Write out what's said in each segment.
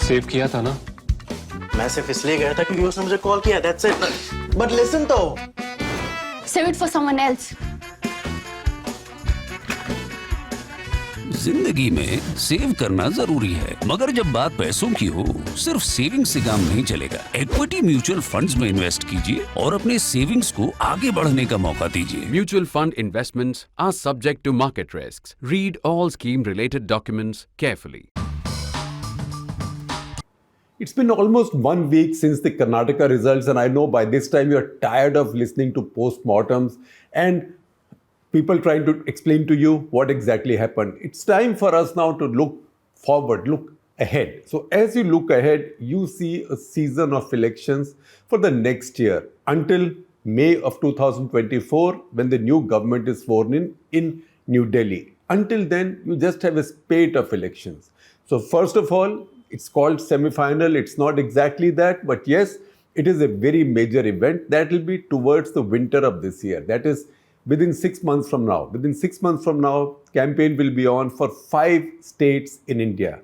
Save किया था ना? मैं सिर्फ इसलिए गया था क्योंकि उसने मुझे कॉल किया, that's it. But listen तो. Save it for someone else. जिंदगी में सेव करना जरूरी है, मगर जब बात पैसों की हो, सिर्फ सेविंग से काम नहीं चलेगा। इक्विटी म्यूचुअल फंड्स में इन्वेस्ट कीजिए और अपने सेविंग्स को आगे बढ़ने का मौका दीजिए। Mutual fund investments are subject to market risks. Read all scheme-related documents carefully. It's been almost 1 week since the Karnataka results, and I know by this time you're tired of listening to postmortems and people trying to explain to you what exactly happened. It's time for us now to look forward, look ahead. So as you look ahead, you see a season of elections for the next year until May of 2024, when the new government is sworn in New Delhi. Until then, you just have a spate of elections. So first of all, it's called semi-final. It's not exactly that, but yes, it is a very major event that will be towards the winter of this year. That is within 6 months from now. Within 6 months from now, campaign will be on for 5 states in India.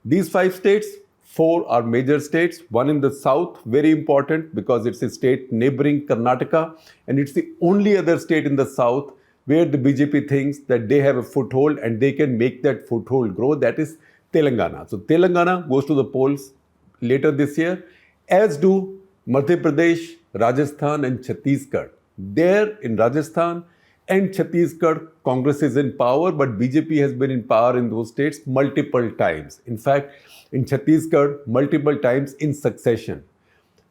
These 5 states, 4 are major states. One in the south, very important because it's a state neighboring Karnataka, and it's the only other state in the south where the BJP thinks that they have a foothold and they can make that foothold grow. That is Telangana. So Telangana goes to the polls later this year, as do Madhya Pradesh, Rajasthan and Chhattisgarh. There in Rajasthan and Chhattisgarh, Congress is in power, but BJP has been in power in those states multiple times. In fact, in Chhattisgarh, multiple times in succession.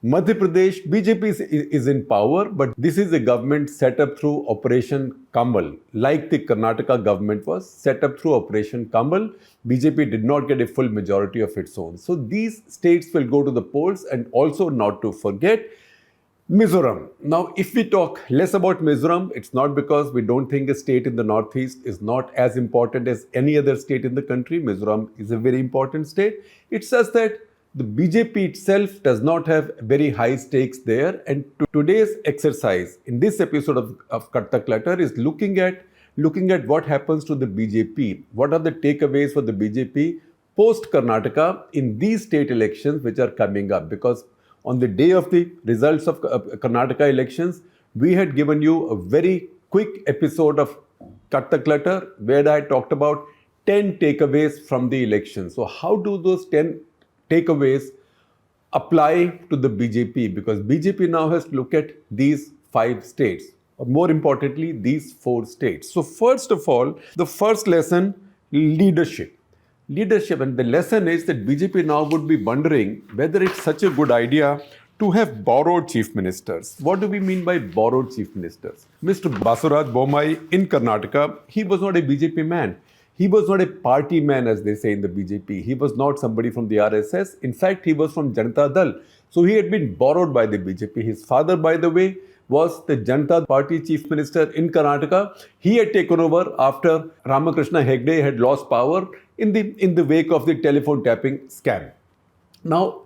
Madhya Pradesh, BJP is in power, but this is a government set up through Operation Kamal. Like the Karnataka government was set up through Operation Kamal, BJP did not get a full majority of its own. So these states will go to the polls, and also not to forget, Mizoram. Now, if we talk less about Mizoram, it's not because we don't think a state in the northeast is not as important as any other state in the country. Mizoram is a very important state. It's just that the BJP itself does not have very high stakes there. And today's exercise in this episode of Cut The Clutter is looking at what happens to the BJP. What are the takeaways for the BJP post Karnataka in these state elections which are coming up? Because on the day of the results of Karnataka elections, we had given you a very quick episode of Cut The Clutter where I talked about 10 takeaways from the election. So how do those 10 takeaways apply to the BJP? Because BJP now has to look at these 5 states, or more importantly, these 4 states. So first of all, the first lesson, leadership. Leadership, and the lesson is that BJP now would be wondering whether it's such a good idea to have borrowed chief ministers. What do we mean by borrowed chief ministers? Mr. Basuraj Bommai in Karnataka, he was not a BJP man. He was not a party man, as they say in the BJP. He was not somebody from the RSS. In fact, he was from Janata Dal. So he had been borrowed by the BJP. His father, by the way, was the Janata Party chief minister in Karnataka. He had taken over after Ramakrishna Hegde had lost power in the wake of the telephone tapping scam. Now,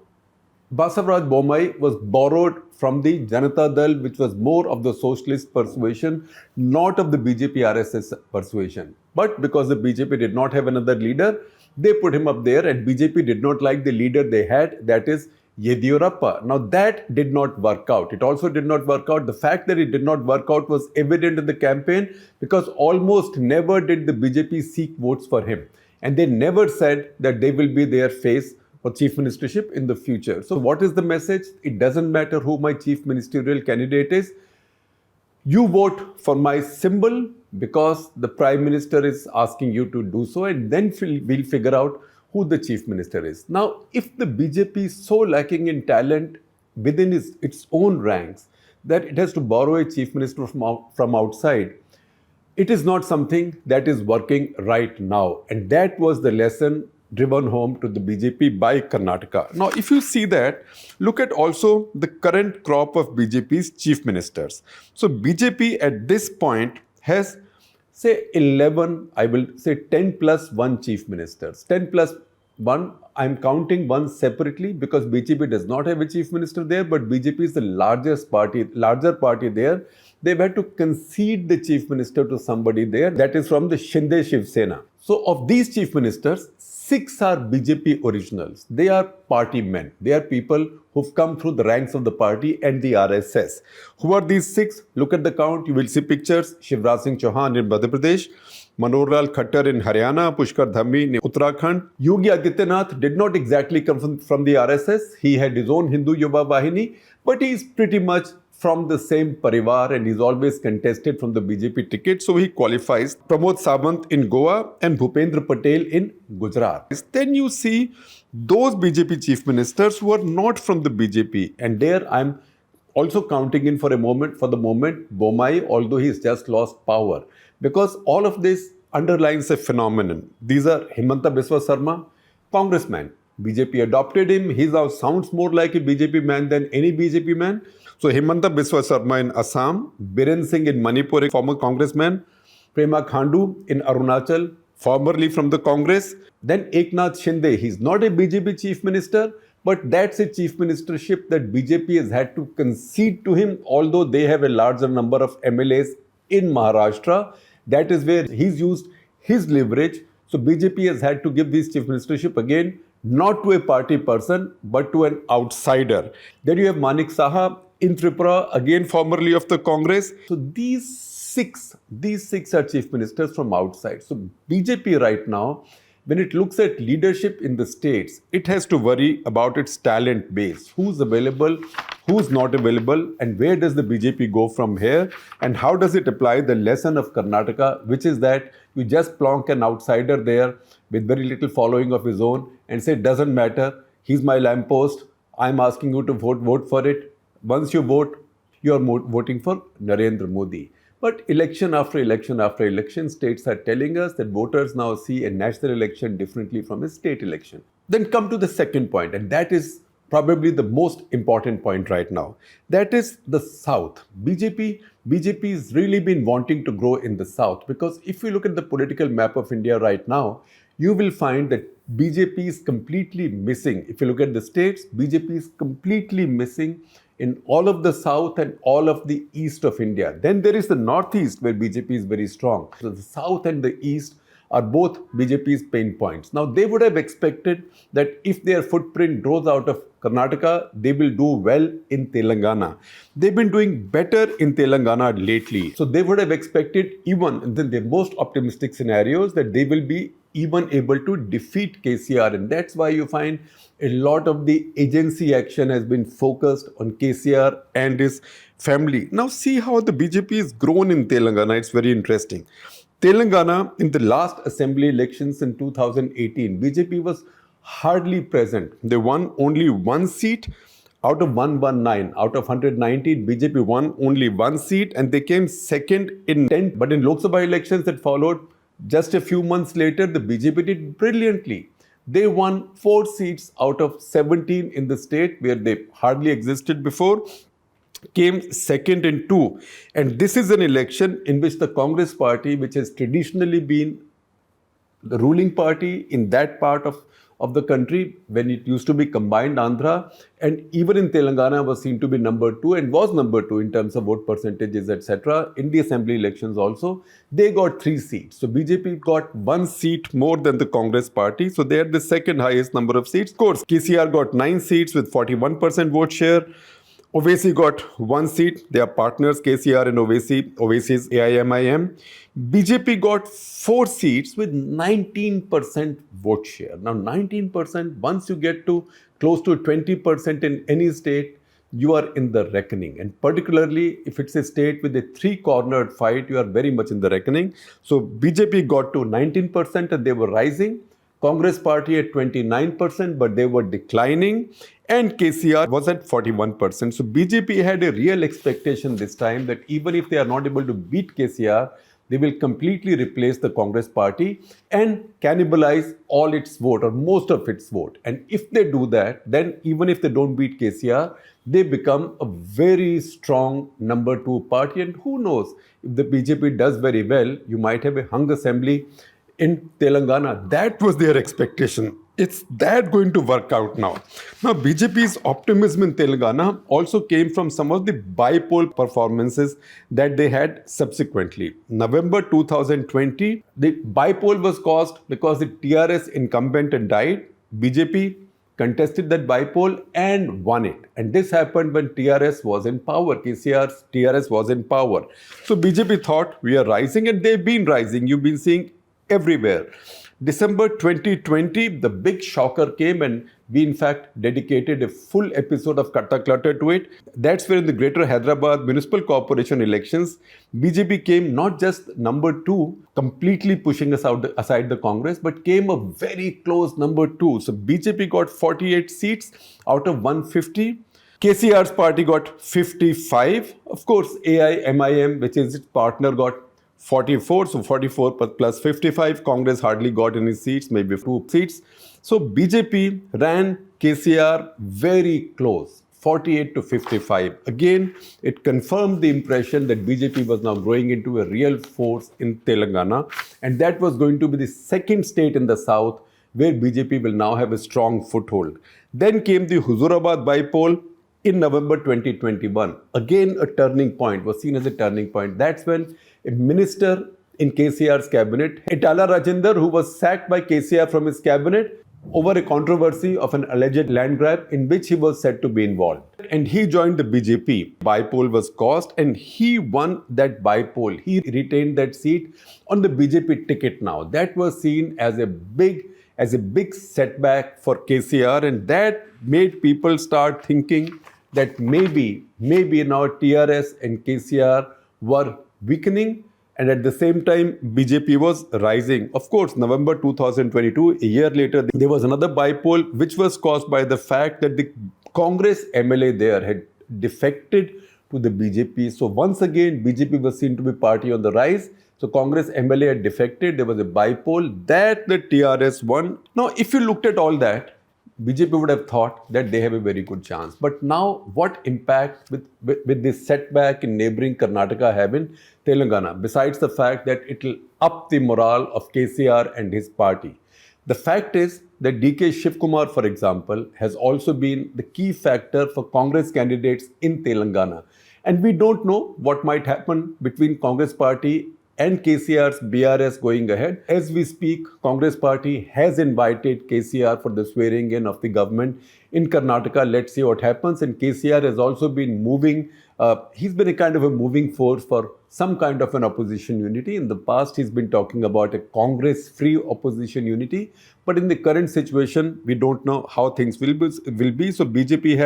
Basuraj Bommai was borrowed from the Janata Dal, which was more of the socialist persuasion, not of the BJP RSS persuasion. But because the BJP did not have another leader, they put him up there, and BJP did not like the leader they had, that is Yediyurappa. Now that did not work out. It also did not work out. The fact that it did not work out was evident in the campaign because almost never did the BJP seek votes for him. And they never said that they will be their face for chief ministership in the future. So what is the message? It doesn't matter who my chief ministerial candidate is. You vote for my symbol because the prime minister is asking you to do so, and then we'll figure out who the chief minister is. Now, if the BJP is so lacking in talent within its own ranks that it has to borrow a chief minister from outside, it is not something that is working right now. And that was the lesson driven home to the BJP by Karnataka. Now, if you see that, look at also the current crop of BJP's chief ministers. So BJP at this point has, say, 11, I will say 10 plus 1 chief ministers. 10 plus 1, I'm counting one separately because BJP does not have a chief minister there, but BJP is the larger party there. they've had to concede the chief minister to somebody there that is from the Shinde Shiv Sena. So of these chief ministers, 6 are BJP originals. They are party men. They are people who've come through the ranks of the party and the RSS. Who are these 6? Look at the count. You will see pictures. Shivraj Singh Chauhan in Madhya Pradesh, Manohar Lal Khattar in Haryana, Pushkar Dhammi in Uttarakhand. Yogi Adityanath did not exactly come from the RSS. He had his own Hindu Yuva Vahini, but he is pretty much from the same parivar and he's always contested from the BJP ticket, so he qualifies. Pramod Sawant in Goa and Bhupendra Patel in Gujarat. Then you see those BJP chief ministers who are not from the BJP, and there I'm also counting in for the moment Bomai, although he's just lost power, because all of this underlines a phenomenon. These are Himanta Biswa Sarma, congressman. BJP adopted him. He now sounds more like a BJP man than any BJP man. So Himanta Biswa Sarma in Assam, Biren Singh in Manipur, a former congressman, Prema Khandu in Arunachal, formerly from the Congress. Then Eknath Shinde, he's not a BJP chief minister, but that's a chief ministership that BJP has had to concede to him, although they have a larger number of MLAs in Maharashtra. That is where he's used his leverage. So BJP has had to give this chief ministership again, not to a party person, but to an outsider. Then you have Manik Saha in Tripura, again formerly of the Congress. So these six are chief ministers from outside. So BJP right now, when it looks at leadership in the states, it has to worry about its talent base. Who's available, who's not available, and where does the BJP go from here? And how does it apply the lesson of Karnataka, which is that you just plonk an outsider there with very little following of his own and say, doesn't matter, he's my lamppost, I'm asking you to vote for it. Once you vote, you are voting for Narendra Modi. But election after election after election, states are telling us that voters now see a national election differently from a state election. Then come to the second point, and that is probably the most important point right now. That is the South. BJP has really been wanting to grow in the South, because if you look at the political map of India right now, you will find that BJP is completely missing. If you look at the states, BJP is completely missing in all of the South and all of the East of India. Then there is the Northeast, where BJP is very strong. So the South and the East are both BJP's pain points. Now, they would have expected that if their footprint grows out of Karnataka, they will do well in Telangana. They've been doing better in Telangana lately. So they would have expected, even in the most optimistic scenarios, that they will be even able to defeat KCR. And that's why you find a lot of the agency action has been focused on KCR and his family. Now see how the BJP has grown in Telangana. It's very interesting. Telangana, in the last assembly elections in 2018, BJP was hardly present. They won only one seat out of 119. Out of 119, BJP won only one seat and they came second in 10. But in Lok Sabha elections that followed, just a few months later, the BJP did brilliantly. They won 4 seats out of 17 in the state where they hardly existed before, came second in 2. And this is an election in which the Congress party, which has traditionally been the ruling party in that part of the country when it used to be combined Andhra, and even in Telangana was seen to be number 2 and was number 2 in terms of vote percentages, etc. In the assembly elections also, they got 3 seats. So BJP got 1 seat more than the Congress party. So they had the second highest number of seats. Of course, KCR got 9 seats with 41% vote share. Owaisi got 1 seat. They are partners, KCR and Owaisi. Owaisi is AIMIM. BJP got 4 seats with 19% vote share. Now 19%, once you get to close to 20% in any state, you are in the reckoning. And particularly if it's a state with a 3-cornered fight, you are very much in the reckoning. So BJP got to 19% and they were rising. Congress party at 29%, but they were declining. And KCR was at 41%. So BJP had a real expectation this time that even if they are not able to beat KCR, they will completely replace the Congress party and cannibalize all its vote or most of its vote. And if they do that, then even if they don't beat KCR, they become a very strong number 2 party. And who knows, if the BJP does very well, you might have a hung assembly in Telangana. That was their expectation. It's that going to work out now. Now, BJP's optimism in Telangana also came from some of the bipolar performances that they had subsequently. November 2020, the bipole was caused because the TRS incumbent had died. BJP contested that bipole and won it. And this happened when TRS was in power. KCR's TRS was in power. So BJP thought, we are rising, and they've been rising. You've been seeing everywhere. December 2020, the big shocker came, and we in fact dedicated a full episode of Cut The Clutter to it. That's where in the Greater Hyderabad Municipal Corporation elections, BJP came not just number 2, completely pushing us aside the Congress, but came a very close number 2. So BJP got 48 seats out of 150. KCR's party got 55. Of course, AIMIM, which is its partner, got 44, so 44 plus 55. Congress hardly got any seats, maybe 2 seats. So BJP ran KCR very close, 48 to 55. Again, it confirmed the impression that BJP was now growing into a real force in Telangana, and that was going to be the second state in the south where BJP will now have a strong foothold. Then came the Huzurabad bipole in November 2021. Again, a turning point, was seen as a turning point. That's when a minister in KCR's cabinet, Etala Rajender, who was sacked by KCR from his cabinet over a controversy of an alleged land grab in which he was said to be involved. And he joined the BJP. Bipole was caused and he won that bipole. He retained that seat on the BJP ticket now. That was seen as a big setback for KCR, and that made people start thinking that maybe now TRS and KCR were weakening, and at the same time BJP was rising. Of course, November 2022, a year later, there was another bipole which was caused by the fact that the Congress MLA there had defected to the BJP. So once again, BJP was seen to be party on the rise. So Congress MLA had defected. There was a bipole that the TRS won. Now, if you looked at all that, BJP would have thought that they have a very good chance. But now, what impact with this setback in neighboring Karnataka have in Telangana, besides the fact that it will up the morale of KCR and his party? The fact is that DK Shivkumar, for example, has also been the key factor for Congress candidates in Telangana. And we don't know what might happen between Congress party and KCR's BRS going ahead. As we speak, Congress party has invited KCR for the swearing in of the government in Karnataka. Let's see what happens. And KCR has also been moving. He's been a kind of a moving force for some kind of an opposition unity. In the past, he's been talking about a Congress-free opposition unity. But in the current situation, we don't know how things will be. So BJP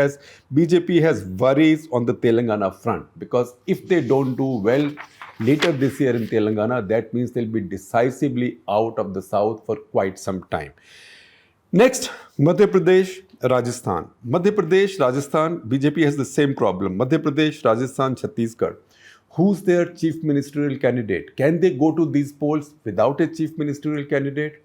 has worries on the Telangana front, because if they don't do well later this year in Telangana, that means they'll be decisively out of the south for quite some time. Next, Madhya Pradesh, Rajasthan. Madhya Pradesh, Rajasthan, BJP has the same problem. Madhya Pradesh, Rajasthan, Chhattisgarh. Who's their chief ministerial candidate? Can they go to these polls without a chief ministerial candidate?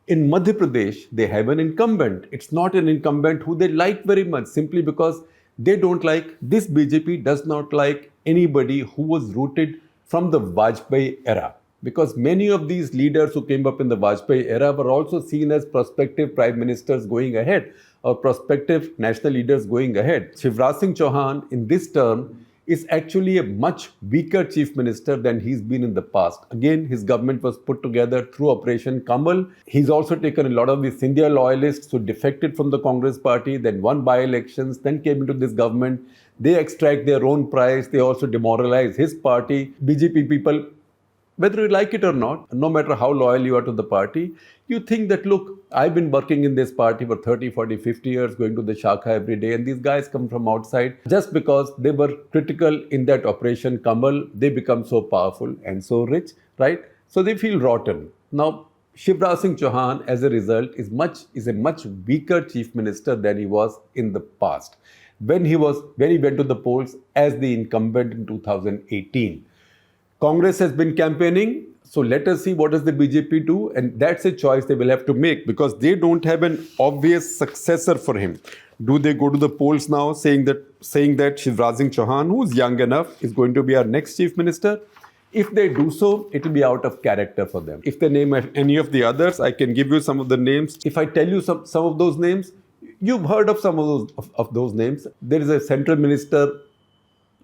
In Madhya Pradesh, they have an incumbent. It's not an incumbent who they like very much, simply because they don't like, this BJP does not like anybody who was rooted from the Vajpayee era. Because many of these leaders who came up in the Vajpayee era were also seen as prospective prime ministers going ahead, or prospective national leaders going ahead. Shivraj Singh Chauhan in this term is actually a much weaker chief minister than he's been in the past. Again, his government was put together through Operation Kamal. He's also taken a lot of the Scindia loyalists who defected from the Congress party, then won by-elections, then came into this government. They extract their own price. They also demoralize his party. BJP people, whether you like it or not, no matter how loyal you are to the party, you think that, look, I've been working in this party for 30, 40, 50 years, going to the Shakha every day, and these guys come from outside. Just because they were critical in that Operation Kamal, they become so powerful and so rich, right? So they feel rotten. Now, Shivraj Singh Chauhan, as a result, is a much weaker chief minister than he was in the past, when he went to the polls as the incumbent in 2018. Congress has been campaigning, so let us see what does the BJP do, and that's a choice they will have to make, because they don't have an obvious successor for him. Do they go to the polls now saying that Shivraj Singh Chauhan, who's young enough, is going to be our next chief minister? If they do so, it will be out of character for them. If they name any of the others, I can give you some of the names. If I tell you some of those names, you've heard of some of those names. There is a central minister,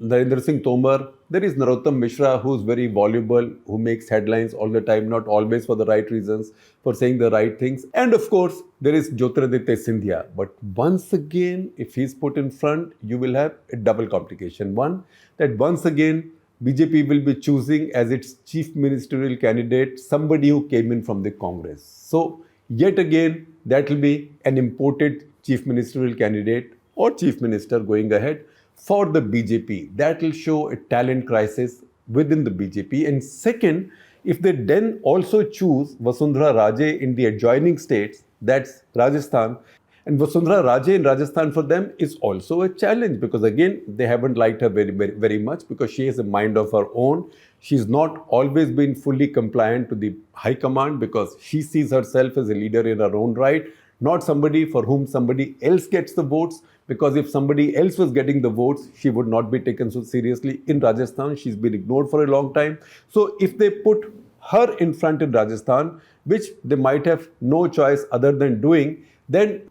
Narendra Singh Tomar. There is Narottam Mishra, who's very voluble, who makes headlines all the time, not always for the right reasons, for saying the right things. And of course, there is Jyotiraditya Scindia. But once again, if he's put in front, you will have a double complication. One, that once again, BJP will be choosing as its chief ministerial candidate somebody who came in from the Congress. So, yet again, that will be an imported chief ministerial candidate or chief minister going ahead for the BJP. That will show a talent crisis within the BJP. And second, if they then also choose Vasundhara Raje in the adjoining states, that's Rajasthan, and Vasundhara Raje in Rajasthan for them is also a challenge because again, they haven't liked her very much because she has a mind of her own. She's not always been fully compliant to the high command because she sees herself as a leader in her own right, not somebody for whom somebody else gets the votes, because if somebody else was getting the votes, she would not be taken so seriously. In Rajasthan, she's been ignored for a long time. So if they put her in front in Rajasthan, which they might have no choice other than doing, then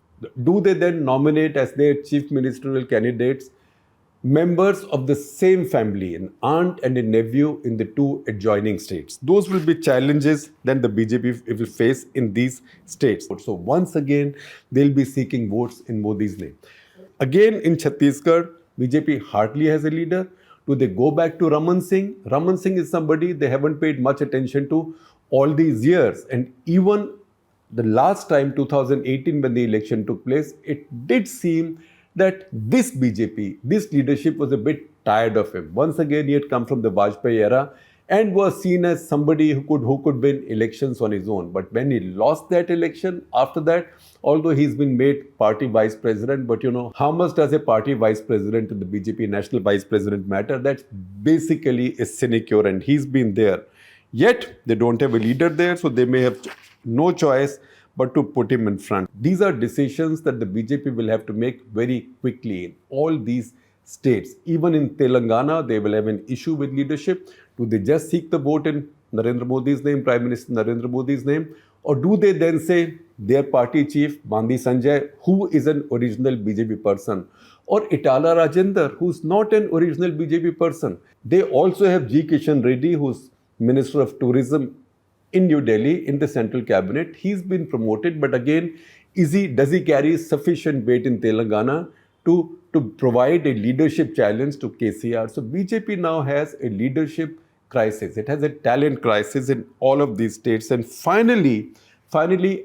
do they then nominate as their chief ministerial candidates members of the same family, an aunt and a nephew in the two adjoining states? Those will be challenges that the BJP will face in these states. So once again, they'll be seeking votes in Modi's name. Again, in Chhattisgarh, BJP hardly has a leader. Do they go back to Raman Singh? Raman Singh is somebody they haven't paid much attention to all these years. And even the last time, 2018, when the election took place, it did seem that this BJP, this leadership was a bit tired of him. Once again, he had come from the Vajpayee era and was seen as somebody who could win elections on his own. But when he lost that election, after that, although he's been made party vice president, but how much does a party vice president in the BJP national vice president matter? That's basically a sinecure, and he's been there. Yet, they don't have a leader there, so they may have no choice but to put him in front. These are decisions that the BJP will have to make very quickly in all these states. Even in Telangana, they will have an issue with leadership. Do they just seek the vote in Narendra Modi's name, Prime Minister Narendra Modi's name? Or do they then say their party chief, Bandi Sanjay, who is an original BJP person, or Itala Rajender, who's not an original BJP person? They also have G. Kishan Reddy, who's Minister of Tourism in New Delhi in the central cabinet. He's been promoted, but again, does he carry sufficient weight in Telangana to provide a leadership challenge to KCR? So BJP now has a leadership crisis. It has a talent crisis in all of these states. And finally,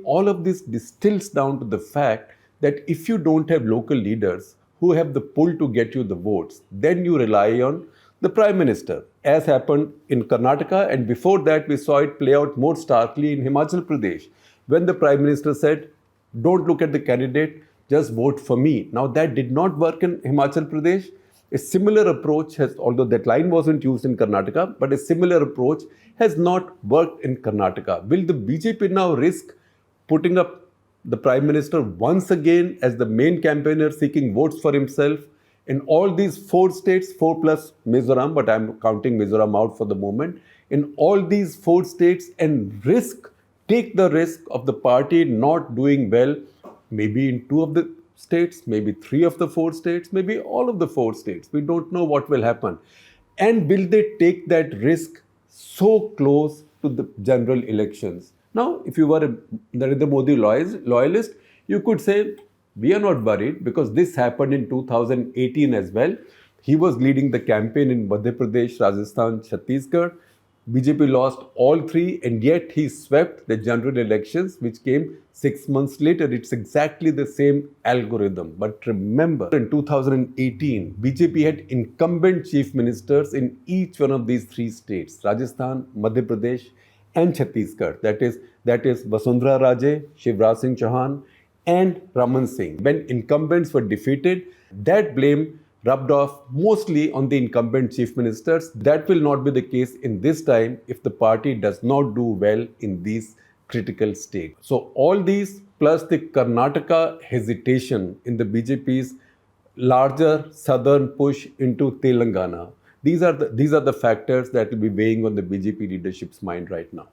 all of this distills down to the fact that if you don't have local leaders who have the pull to get you the votes, then you rely on the Prime Minister, as happened in Karnataka, and before that we saw it play out more starkly in Himachal Pradesh, when the Prime Minister said, don't look at the candidate, just vote for me. Now that did not work in Himachal Pradesh. A similar approach has, although that line wasn't used in Karnataka, but a similar approach has not worked in Karnataka. Will the BJP now risk putting up the Prime Minister once again as the main campaigner seeking votes for himself in all these 4 states, 4 plus Mizoram, but I'm counting Mizoram out for the moment, in all these 4 states, and take the risk of the party not doing well, maybe in 2 of the states, maybe 3 of the 4 states, maybe all of the 4 states. We don't know what will happen. And will they take that risk so close to the general elections? Now, if you were a Narendra Modi loyalist, you could say, we are not worried because this happened in 2018 as well. He was leading the campaign in Madhya Pradesh, Rajasthan, Chhattisgarh. BJP lost all 3 and yet he swept the general elections which came 6 months later. It's exactly the same algorithm. But remember, in 2018, BJP had incumbent chief ministers in each one of these 3 states, Rajasthan, Madhya Pradesh and Chhattisgarh. That is Vasundhara Raje, Shivraj Singh Chauhan and Raman Singh. When incumbents were defeated, that blame rubbed off mostly on the incumbent chief ministers. That will not be the case in this time if the party does not do well in these critical states. So all these plus the Karnataka hesitation in the BJP's larger southern push into Telangana, These are the factors that will be weighing on the BJP leadership's mind right now.